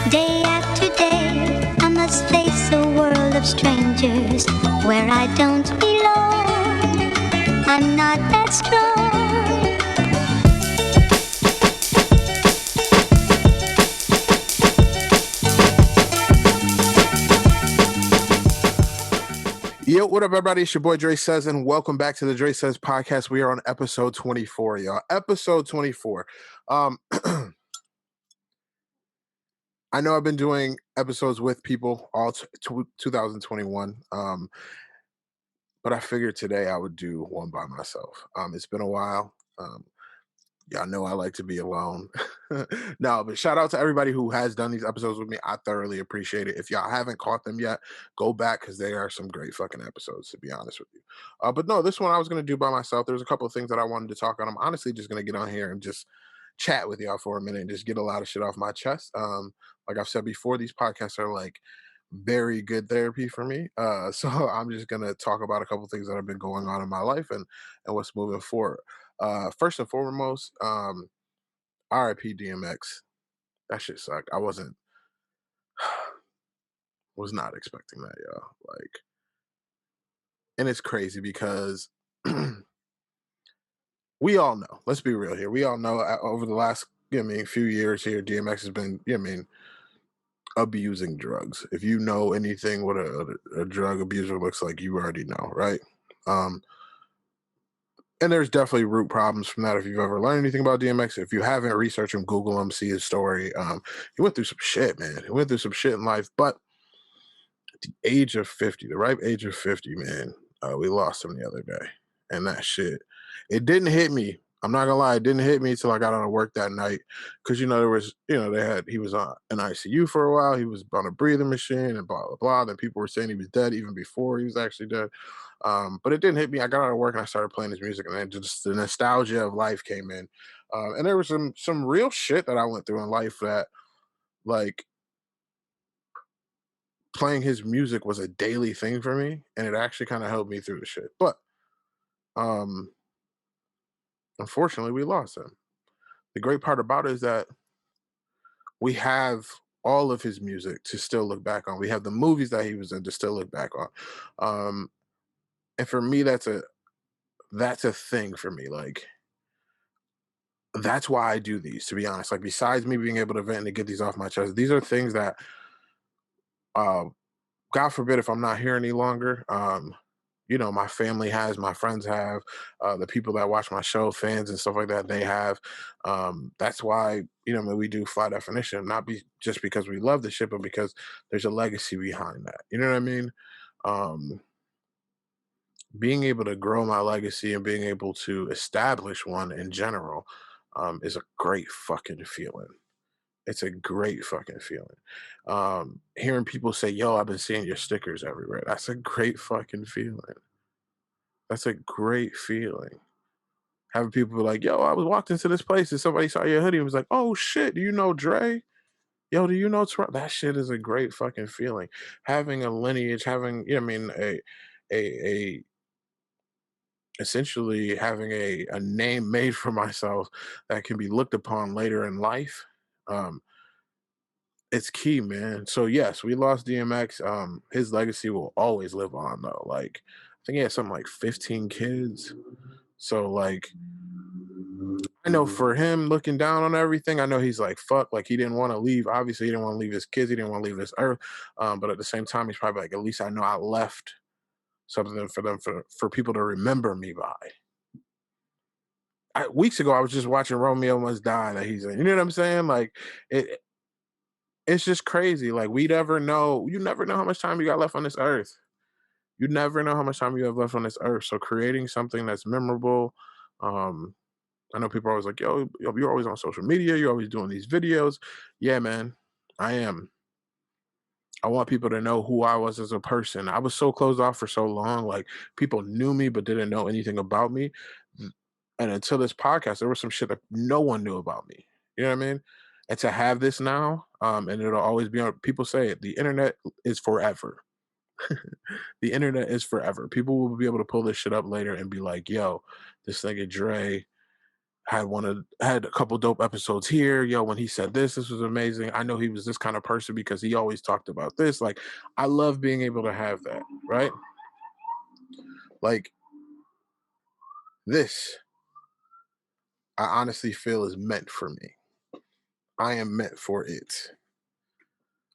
Day after day, I must face a world of strangers where I don't belong. I'm not that strong. Yo, what up, everybody? It's your boy DreSays, and welcome back to the DreSays podcast. We are on episode 24, y'all. Episode 24. I know I've been doing episodes with people all 2021, but I figured today I would do one by myself. It's been a while. Y'all know I like to be alone. No, but shout out to everybody who has done these episodes with me. I thoroughly appreciate it. If y'all haven't caught them yet, go back because they are some great fucking episodes, to be honest with you. But no, this one I was going to do by myself. There's a couple of things that I wanted to talk on. I'm honestly just going to get on here and just chat with y'all for a minute and just get a lot of shit off my chest. Like I've said before, these podcasts are like very good therapy for me. So I'm just going to talk about a couple of things that have been going on in my life and what's moving forward. First and foremost, RIP DMX. That shit sucked. I was not expecting that, y'all. Like, and it's crazy because we all know. Let's be real here. We all know over the last, few years here, DMX has been, abusing drugs. If you know anything what a drug abuser looks like, you already know, right? And there's definitely root problems from that. If you've ever learned anything about DMX, if you haven't, research him, Google him, see his story. He went through some shit, man. He went through some shit in life, but at the age of 50, the ripe age of 50, man, we lost him the other day. And that shit, it didn't hit me. I'm not gonna lie, it didn't hit me until I got out of work that night. Cause there was, he was on an ICU for a while, he was on a breathing machine and blah, blah, blah. Then people were saying he was dead even before he was actually dead. But it didn't hit me. I got out of work and I started playing his music, and then just the nostalgia of life came in. And there was some real shit that I went through in life that, like, playing his music was a daily thing for me, and it actually kind of helped me through the shit. But um unfortunately we lost him. The great part about it is that we have all of his music to still look back on. We have the movies that he was in to still look back on. And for me, that's a thing for me. Like, that's why I do these, to be honest. Like, besides me being able to vent and to get these off my chest, these are things that, uh, God forbid if I'm not here any longer, my family has, my friends have, the people that watch my show, fans and stuff like that, they have. That's why, when we do Fly Definition, not just because we love the shit, but because there's a legacy behind that. You know what I mean? Um, Being able to grow my legacy and being able to establish one in general, is a great fucking feeling. It's a great fucking feeling. Hearing people say, "Yo, I've been seeing your stickers everywhere." That's a great fucking feeling. That's a great feeling. Having people be like, "Yo, I was walked into this place and somebody saw your hoodie and was like, oh shit, do you know Dre? Yo, do you know That shit is a great fucking feeling. Having a lineage, having, a essentially having a name made for myself that can be looked upon later in life. Um, it's key, man. So yes, we lost DMX. His legacy will always live on though. Like, I think he had something like 15 kids. So, like, I know for him looking down on everything, I know he's like, fuck, like, he didn't want to leave. Obviously, he didn't want to leave his kids, he didn't want to leave this earth. But at the same time, he's probably like, at least I know I left something for them, for people to remember me by. Weeks ago, I was just watching Romeo Must Die that he's in. You know what I'm saying? Like, it it's just crazy. Like, you never know how much time you got left on this earth. You never know how much time you have left on this earth. So creating something that's memorable, um, I know people are always like, yo, you're always on social media, you're always doing these videos. Yeah, man, I am. I want people to know who I was as a person. I was so closed off for so long. Like, people knew me but didn't know anything about me. And until this podcast, there was some shit that no one knew about me. You know what I mean? And to have this now, and it'll always be on, people say it, the internet is forever. The internet is forever. People will be able to pull this shit up later and be like, yo, this nigga Dre Had a couple dope episodes here. Yo, when he said this was amazing. I know he was this kind of person because he always talked about this. Like, I love being able to have that, right? Like, this, I honestly feel is meant for me. I am meant for it.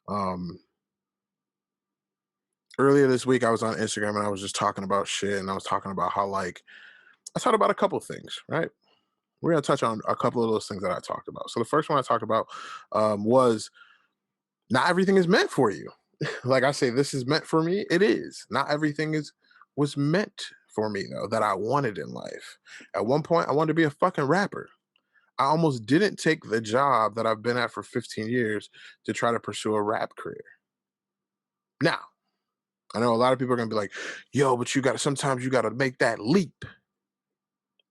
Um, Earlier this week, I was on Instagram and I was just talking about shit, and I was talking about how, like, I talked about a couple things, right? We're gonna touch on a couple of those things that I talked about. So the first one I talked about was not everything is meant for you. Like I say, this is meant for me. It is. Not everything is was meant for me though that I wanted in life. At one point, I wanted to be a fucking rapper. I almost didn't take the job that I've been at for 15 years to try to pursue a rap career. Now, I know a lot of people are gonna be like, yo, but you gotta sometimes you gotta make that leap.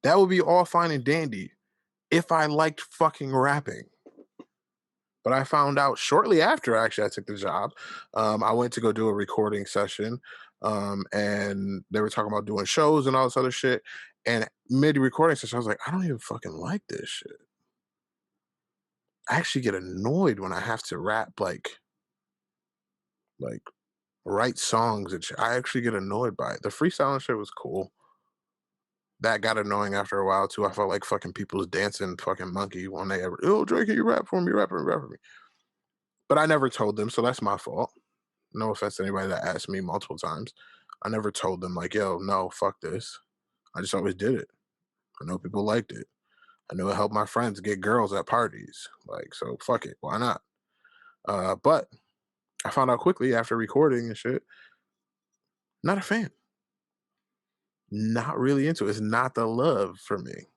That would be all fine and dandy if I liked fucking rapping. But I found out shortly after actually I took the job. I went to go do a recording session, and they were talking about doing shows and all this other shit. And mid recording session, I was like, I don't even fucking like this shit. I actually get annoyed when I have to rap like write songs and shit. I actually get annoyed by it. The freestyling shit was cool. That got annoying after a while too. I felt like fucking people's dancing fucking monkey when they ever, oh Drake, can you rap for me, rap for me. But I never told them, so that's my fault. No offense to anybody that asked me multiple times. I never told them like, yo, no, fuck this. I just always did it. I know people liked it. I know it helped my friends get girls at parties. Like, so fuck it. Why not? But I found out quickly after recording and shit, not a fan. Not really into it. It's not the love for me.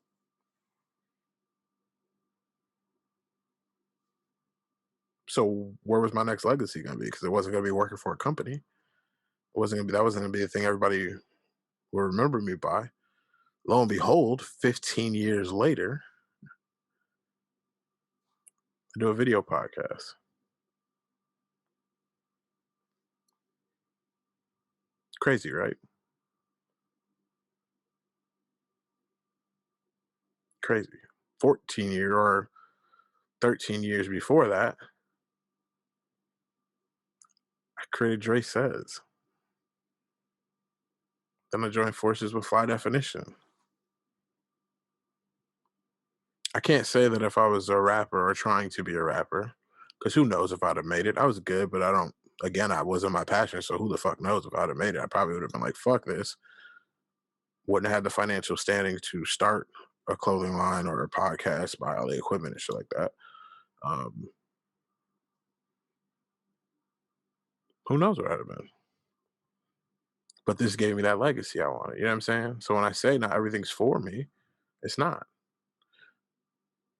So where was my next legacy gonna be? Because it wasn't gonna be working for a company. It wasn't gonna be that wasn't gonna be the thing everybody will remember me by. Lo and behold, 15 years later, I do a video podcast. Crazy, right? Crazy. 14 year or 13 years before that, I created DreSays. Then I joined forces with Fly Definition. I can't say that if I was a rapper or trying to be a rapper, because who knows if I'd have made it. I was good, but I don't, again, I wasn't my passion. So who the fuck knows if I'd have made it? I probably would have been like, fuck this. Wouldn't have had the financial standing to start a clothing line or a podcast, buy all the equipment and shit like that. Um, who knows what I'd have been? But this gave me that legacy I wanted. You know what I'm saying? So when I say not everything's for me, it's not.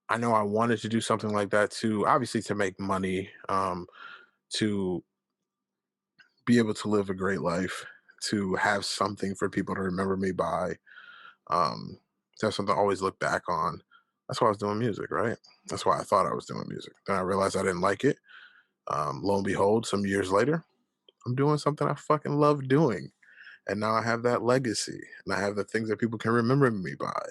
I know I wanted to do something like that too, obviously to make money, to be able to live a great life, to have something for people to remember me by, to have something to always look back on. That's why I was doing music, right? That's why I thought I was doing music. Then I realized I didn't like it. Lo and behold, some years later, I'm doing something I fucking love doing. And now I have that legacy and I have the things that people can remember me by.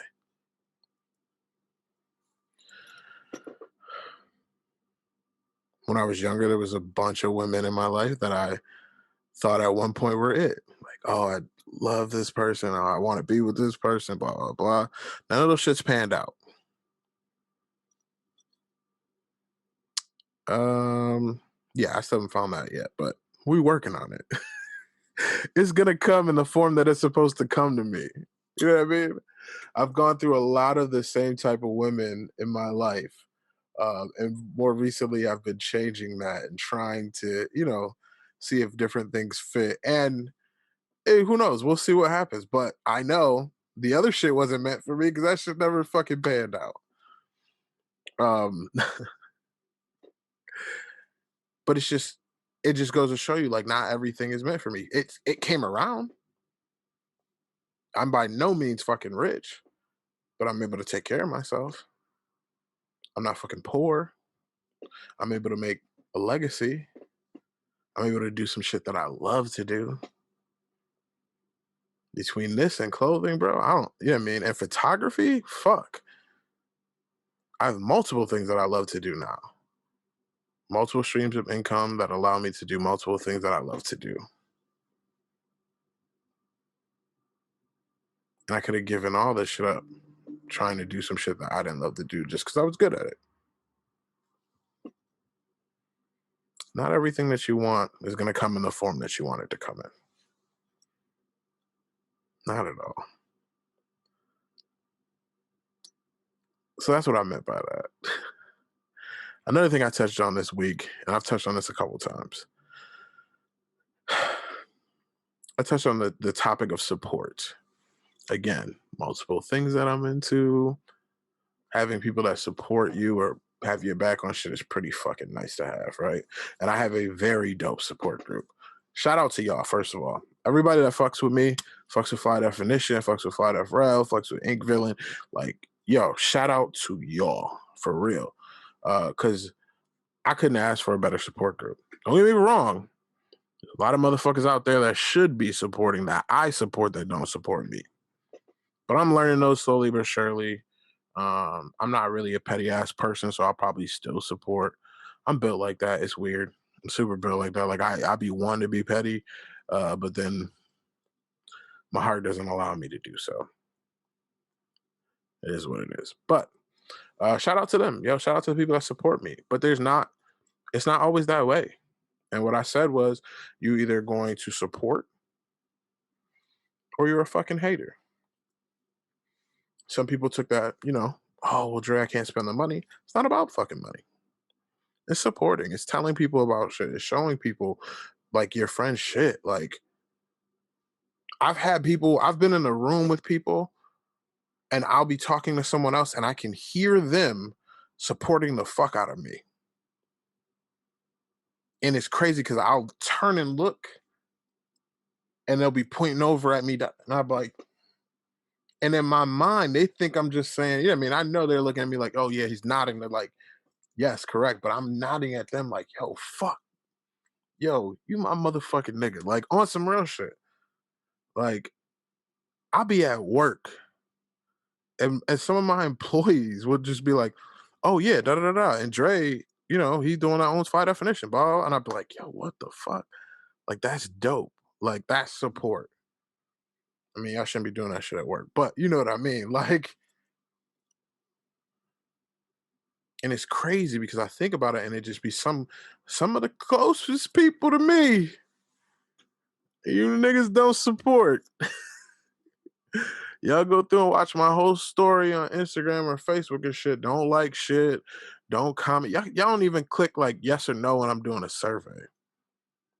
When I was younger, there was a bunch of women in my life that I thought at one point were it. Like, oh, I love this person, or I want to be with this person, blah, blah, blah. None of those shits panned out. Um, yeah, I still haven't found that yet, but we working on it. It's gonna come in the form that it's supposed to come to me. You know what I mean? I've gone through a lot of the same type of women in my life. And more recently, I've been changing that and trying to, see if different things fit. And hey, who knows? We'll see what happens. But I know the other shit wasn't meant for me because that shit never fucking panned out. Um, but it just goes to show you, like, not everything is meant for me. It came around. I'm by no means fucking rich, but I'm able to take care of myself. I'm not fucking poor. I'm able to make a legacy. I'm able to do some shit that I love to do. Between this and clothing, bro, I don't, you know what I mean? And photography, fuck. I have multiple things that I love to do now. Multiple streams of income that allow me to do multiple things that I love to do. And I could have given all this shit up trying to do some shit that I didn't love to do just because I was good at it. Not everything that you want is going to come in the form that you want it to come in. Not at all. So that's what I meant by that. Another thing I touched on this week, and I've touched on this a couple times, I touched on the topic of support. Again, multiple things that I'm into. Having people that support you or have your back on shit is pretty fucking nice to have, right? And I have a very dope support group. Shout out to y'all, first of all. Everybody that fucks with me, fucks with Fly Definition, fucks with Fly Def Rel, fucks with Ink Villain. Like, yo, shout out to y'all, for real. Because I couldn't ask for a better support group. Don't get me wrong. A lot of motherfuckers out there that should be supporting that I support that don't support me. But I'm learning those slowly but surely. I'm not really a petty ass person, so I'll probably still support. I'm built like that. It's weird. I'm super built like that. Like I be one to be petty, but then my heart doesn't allow me to do so. It is what it is. But shout out to them. Yo, shout out to the people that support me. But it's not always that way. And what I said was, you either going to support or you're a fucking hater. Some people took that, oh, well, Dre, I can't spend the money. It's not about fucking money. It's supporting. It's telling people about shit. It's showing people like your friend shit. Like I've been in a room with people and I'll be talking to someone else and I can hear them supporting the fuck out of me. And it's crazy because I'll turn and look and they'll be pointing over at me. And I'll be like, and in my mind, they think I'm just saying, yeah, I mean, I know they're looking at me like, oh yeah, he's nodding. They're like, yes, correct. But I'm nodding at them like, yo, fuck. Yo, you my motherfucking nigga. Like on some real shit. Like, I'll be at work and some of my employees would just be like, oh yeah, da da da da. And Dre, he's doing our own Fly Definition, blah. And I'd be like, yo, what the fuck? Like, that's dope. Like, that's support. I mean, I shouldn't be doing that shit at work, but you know what I mean? Like, and it's crazy because I think about it and it just be some of the closest people to me. You niggas don't support. Y'all go through and watch my whole story on Instagram or Facebook and shit. Don't like shit. Don't comment. Y'all don't even click like yes or no when I'm doing a survey.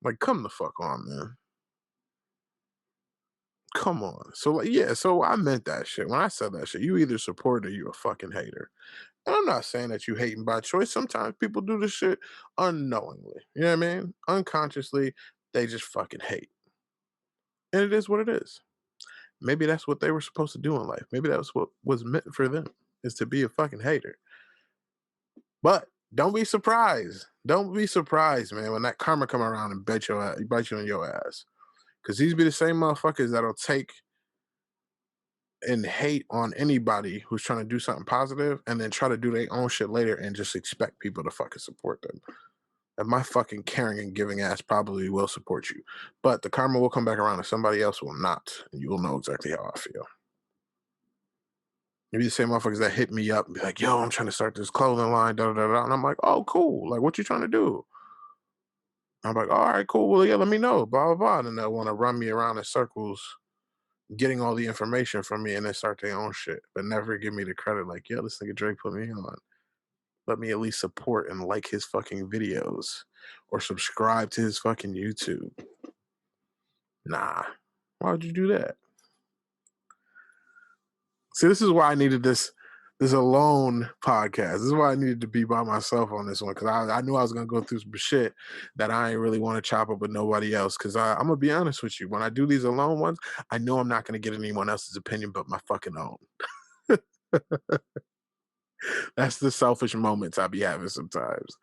Like, come the fuck on, man. Come on. So like, yeah, so I meant that shit. When I said that shit, you either support or you a fucking hater. And I'm not saying that you hating by choice. Sometimes people do this shit unknowingly. You know what I mean? Unconsciously, they just fucking hate. And it is what it is. Maybe that's what they were supposed to do in life. Maybe that was what was meant for them, is to be a fucking hater. But don't be surprised. Don't be surprised, man, when that karma come around and bite you in your ass. Because these be the same motherfuckers that'll take and hate on anybody who's trying to do something positive and then try to do their own shit later and just expect people to fucking support them. And my fucking caring and giving ass probably will support you. But the karma will come back around and somebody else will not. And you will know exactly how I feel. Maybe the same motherfuckers that hit me up and be like, yo, I'm trying to start this clothing line, da da da da. And I'm like, oh, cool. Like, what you trying to do? I'm like, all right, cool. Well, yeah, let me know, blah, blah, blah. And then they'll want to run me around in circles, getting all the information from me and then start their own shit, but never give me the credit. Like, yeah, this nigga Drake put me on. Let me at least support and like his fucking videos or subscribe to his fucking YouTube. Nah. Why would you do that? See, this is why I needed this alone podcast. This is why I needed to be by myself on this one, because I knew I was gonna go through some shit that I ain't really want to chop up with nobody else. Because I'm gonna be honest with you, when I do these alone ones, I know I'm not gonna get anyone else's opinion but my fucking own. That's the selfish moments I be having sometimes.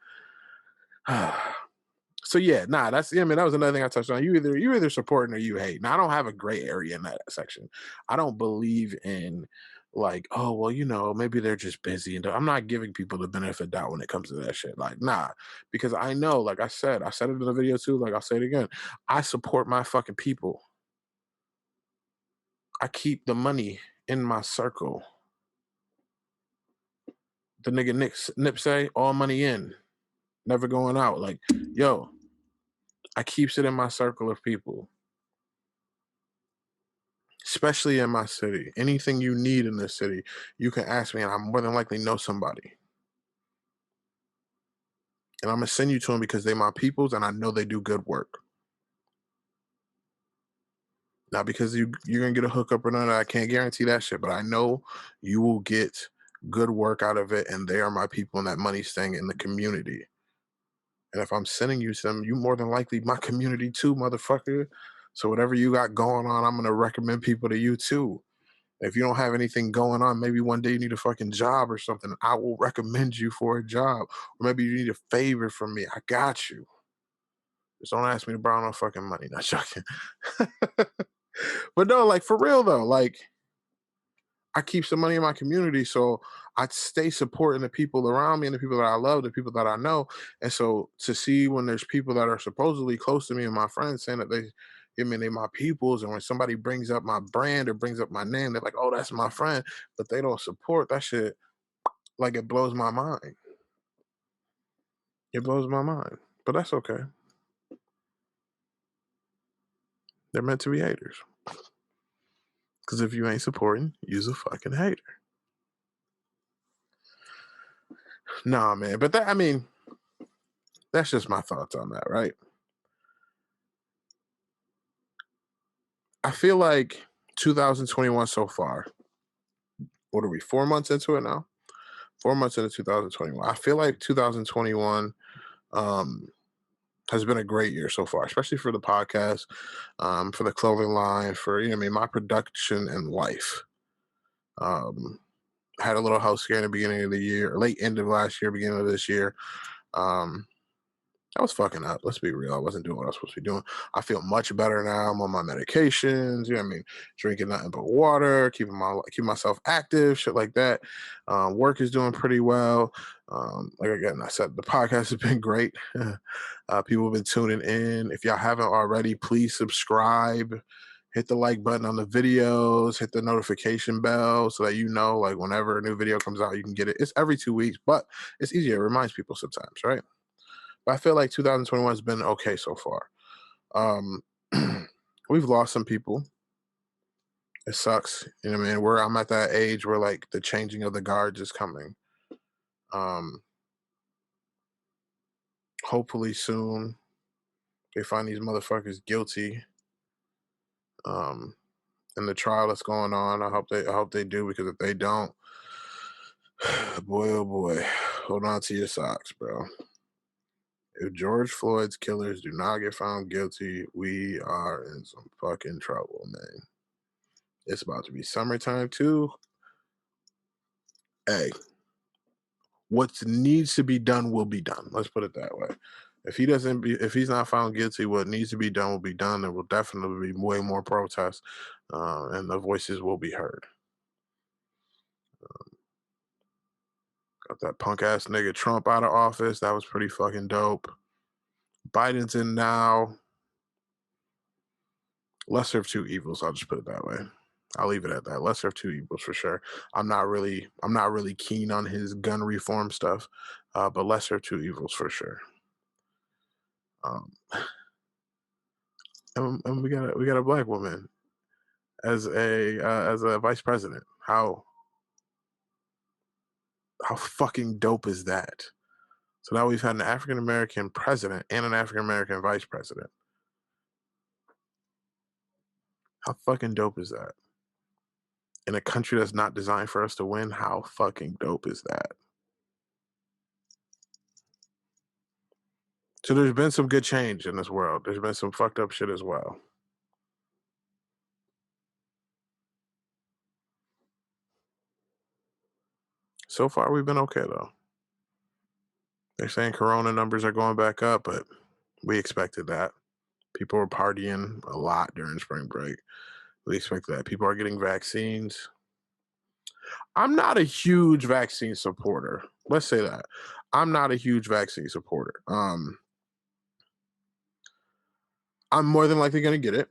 So yeah, nah, I mean, that was another thing I touched on. You either supporting or you hate. Now I don't have a gray area in that section. I don't believe in like, oh well, maybe they're just busy, and I'm not giving people the benefit of doubt when it comes to that shit. Like, nah, because I know, like I said it in the video too, like I'll say it again. I support my fucking people. I keep the money in my circle. The nigga Nip say, all money in, never going out. Like, yo, I keeps it in my circle of people, especially in my city. Anything you need in this city, you can ask me, and I more than likely know somebody. And I'm gonna send you to them because they my peoples, and I know they do good work. Not because you're gonna get a hookup or none of that. I can't guarantee that shit, but I know you will get good work out of it, and they are my people, and that money staying in the community. And if I'm sending you some, you more than likely my community too, motherfucker. So whatever you got going on, I'm gonna recommend people to you too. If you don't have anything going on, maybe one day you need a fucking job or something. I will recommend you for a job. Or maybe you need a favor from me. I got you. Just don't ask me to borrow no fucking money. Not joking. But no, like for real though, like I keep some money in my community, so I stay supporting the people around me and the people that I love, the people that I know. And so to see when there's people that are supposedly close to me and my friends saying that they my peoples, and when somebody brings up my brand or brings up my name, they're like, "Oh, that's my friend," but they don't support that shit. Like it blows my mind. It blows my mind, but that's okay. They're meant to be haters. Because if you ain't supporting, you's a fucking hater. Nah, man. But that's just my thoughts on that, right? I feel like 2021 so far. What are we? 4 months into it now. 4 months into 2021. I feel like 2021 um, has been a great year so far, especially for the podcast, for the clothing line, for my production and life. Um, I had a little health scare in the beginning of the year, late end of last year, beginning of this year. Um, I was fucking up. Let's be real. I wasn't doing what I was supposed to be doing. I feel much better now. I'm on my medications. Drinking nothing but water, keeping myself active, shit like that. Work is doing pretty well. Like again, I said, the podcast has been great. People have been tuning in. If y'all haven't already, please subscribe. Hit the like button on the videos. Hit the notification bell so that like whenever a new video comes out, you can get it. It's every 2 weeks, but it's easier. It reminds people sometimes, right? But I feel like 2021 has been okay so far. Um, we've lost some people. It sucks. I'm at that age where like the changing of the guards is coming. Um, hopefully soon they find these motherfuckers guilty. Um, in the trial that's going on. I hope they do, because if they don't, boy oh boy, hold on to your socks, bro. If George Floyd's killers do not get found guilty, we are in some fucking trouble, man. It's about to be summertime too. Hey, what needs to be done will be done. Let's put it that way. If he's not found guilty, what needs to be done will be done. There will definitely be way more protests, and the voices will be heard. Got that punk ass nigga Trump out of office. That was pretty fucking dope. Biden's in now. Lesser of two evils. I'll just put it that way. I'll leave it at that. Lesser of two evils for sure. I'm not really keen on his gun reform stuff, but lesser of two evils for sure. Um, and we got a black woman as a vice president. How fucking dope is that? So now we've had an African American president and an African American vice president. How fucking dope is that? In a country that's not designed for us to win, how fucking dope is that? So there's been some good change in this world. There's been some fucked up shit as well. So far, we've been okay though. They're saying corona numbers are going back up, but we expected that. People were partying a lot during spring break. We expected that. People are getting vaccines. I'm not a huge vaccine supporter. Let's say that. I'm not a huge vaccine supporter. I'm more than likely going to get it.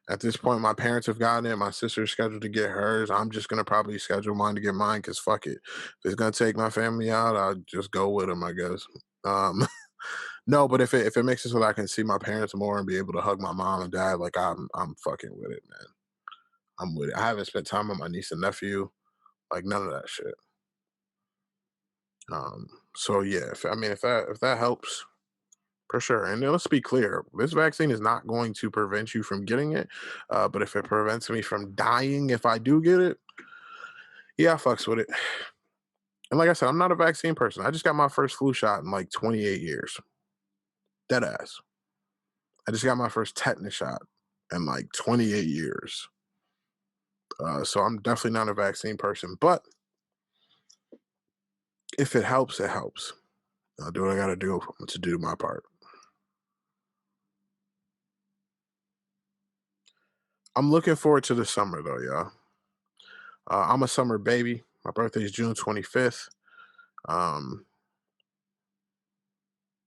At this point, my parents have gotten it. My sister's scheduled to get hers. I'm just gonna probably schedule mine to get mine because fuck it. If it's gonna take my family out, I'll just go with them, I guess. Um, no, but if it makes it so that I can see my parents more and be able to hug my mom and dad, like I'm fucking with it, man. I'm with it. I haven't spent time with my niece and nephew, like none of that shit. So yeah, if that helps, for sure. And let's be clear, this vaccine is not going to prevent you from getting it. But if it prevents me from dying if I do get it, yeah, I fucks with it. And like I said, I'm not a vaccine person. I just got my first flu shot in like 28 years. Dead ass. I just got my first tetanus shot in like 28 years. So I'm definitely not a vaccine person. But if it helps, it helps. I'll do what I got to do to do my part. I'm looking forward to the summer though, y'all. I'm a summer baby. My birthday is June 25th. Um,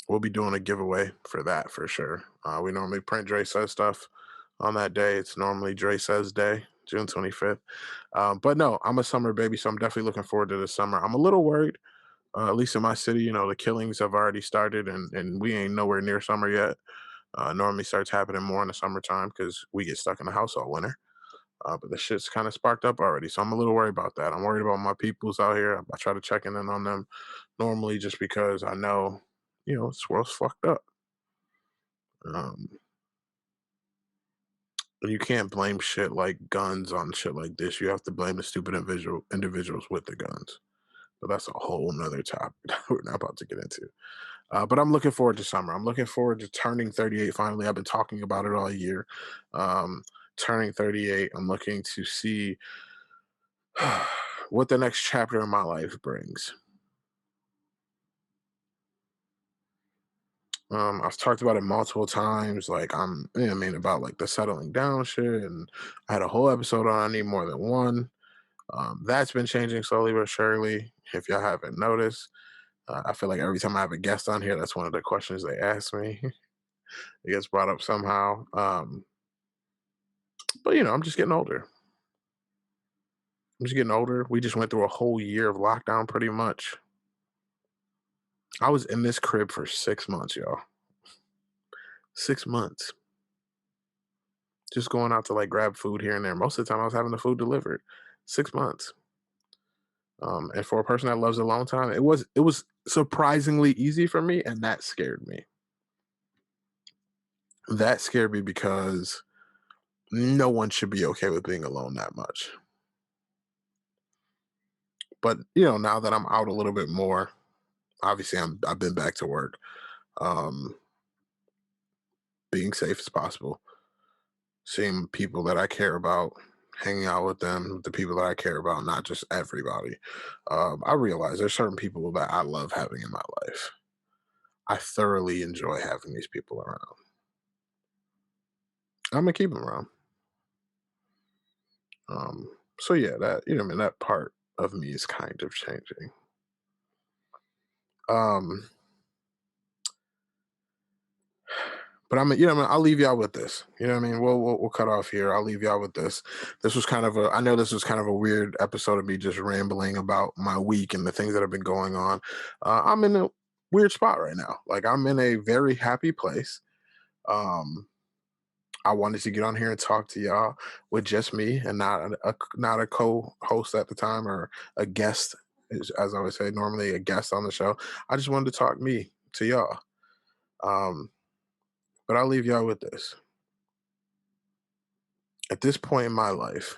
we'll be doing a giveaway for that for sure. We normally print DreSays stuff on that day. It's normally DreSays Day, June 25th. But no, I'm a summer baby, so I'm definitely looking forward to the summer. I'm a little worried, at least in my city, the killings have already started and we ain't nowhere near summer yet. Normally starts happening more in the summertime because we get stuck in the house all winter. But the shit's kind of sparked up already. So I'm a little worried about that. I'm worried about my peoples out here. I try to check in on them normally just because I know, this world's fucked up. Um, you can't blame shit like guns on shit like this. You have to blame the stupid individuals with the guns. But that's a whole nother topic that we're not about to get into. But I'm looking forward to summer. I'm looking forward to turning 38 finally. I've been talking about it all year. Um, Turning 38, I'm looking to see what the next chapter in my life brings. I've talked about it multiple times. Like about like the settling down shit, and I had a whole episode on. I need more than one. That's been changing slowly but surely. If y'all haven't noticed, I feel like every time I have a guest on here, that's one of the questions they ask me. It gets brought up somehow. But I'm just getting older. I'm just getting older. We just went through a whole year of lockdown, pretty much. I was in this crib for 6 months, y'all. 6 months. Just going out to like grab food here and there. Most of the time, I was having the food delivered. 6 months. And for a person that loves alone time, it was surprisingly easy for me, and that scared me. That scared me because no one should be okay with being alone that much. But now that I'm out a little bit more, obviously I've been back to work, um, being safe as possible, seeing people that I care about, hanging out with them, the people that I care about, not just everybody. I realize there's certain people that I love having in my life. I thoroughly enjoy having these people around. I'm gonna keep them around. So yeah, that that part of me is kind of changing. Um, but I'll leave y'all with this. You know what I mean? We'll cut off here. I'll leave y'all with this. This was kind of I know this was kind of a weird episode of me just rambling about my week and the things that have been going on. I'm in a weird spot right now. Like I'm in a very happy place. Um, I wanted to get on here and talk to y'all with just me and not a co-host at the time or a guest, as I would say, normally a guest on the show. I just wanted to talk me to y'all. Um, but I'll leave y'all with this. At this point in my life,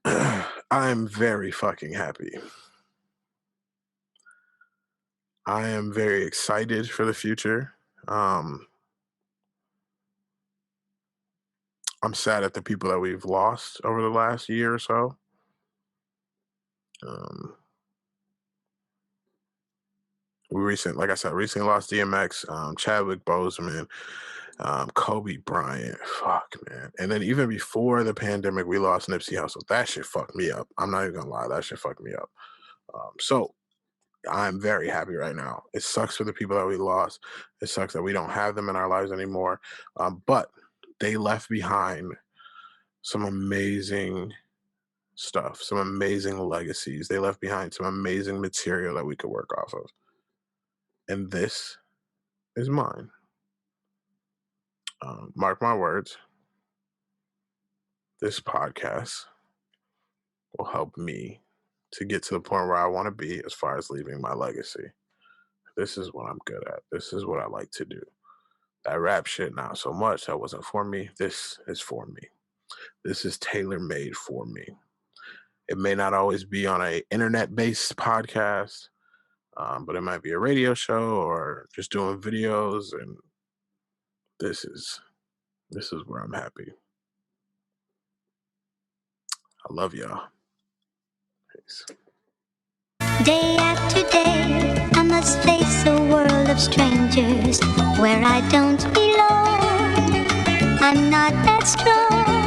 I am very fucking happy. I am very excited for the future. Um, I'm sad at the people that we've lost over the last year or so. Um, like I said, recently lost DMX, Chadwick Boseman, Kobe Bryant, fuck man. And then even before the pandemic, we lost Nipsey Hussle. That shit fucked me up. I'm not even gonna lie, that shit fucked me up. So I'm very happy right now. It sucks for the people that we lost. It sucks that we don't have them in our lives anymore. But they left behind some amazing stuff, some amazing legacies. They left behind some amazing material that we could work off of. And this is mine. Mark my words, this podcast will help me to get to the point where I want to be as far as leaving my legacy. This is what I'm good at. This is what I like to do. That rap shit, not so much. That wasn't for me. This is for me. This is tailor made for me. It may not always be on a internet based podcast, but it might be a radio show or just doing videos. And this is where I'm happy. I love y'all. Peace. Day after day, I must face a world of strangers where I don't belong. I'm not that strong.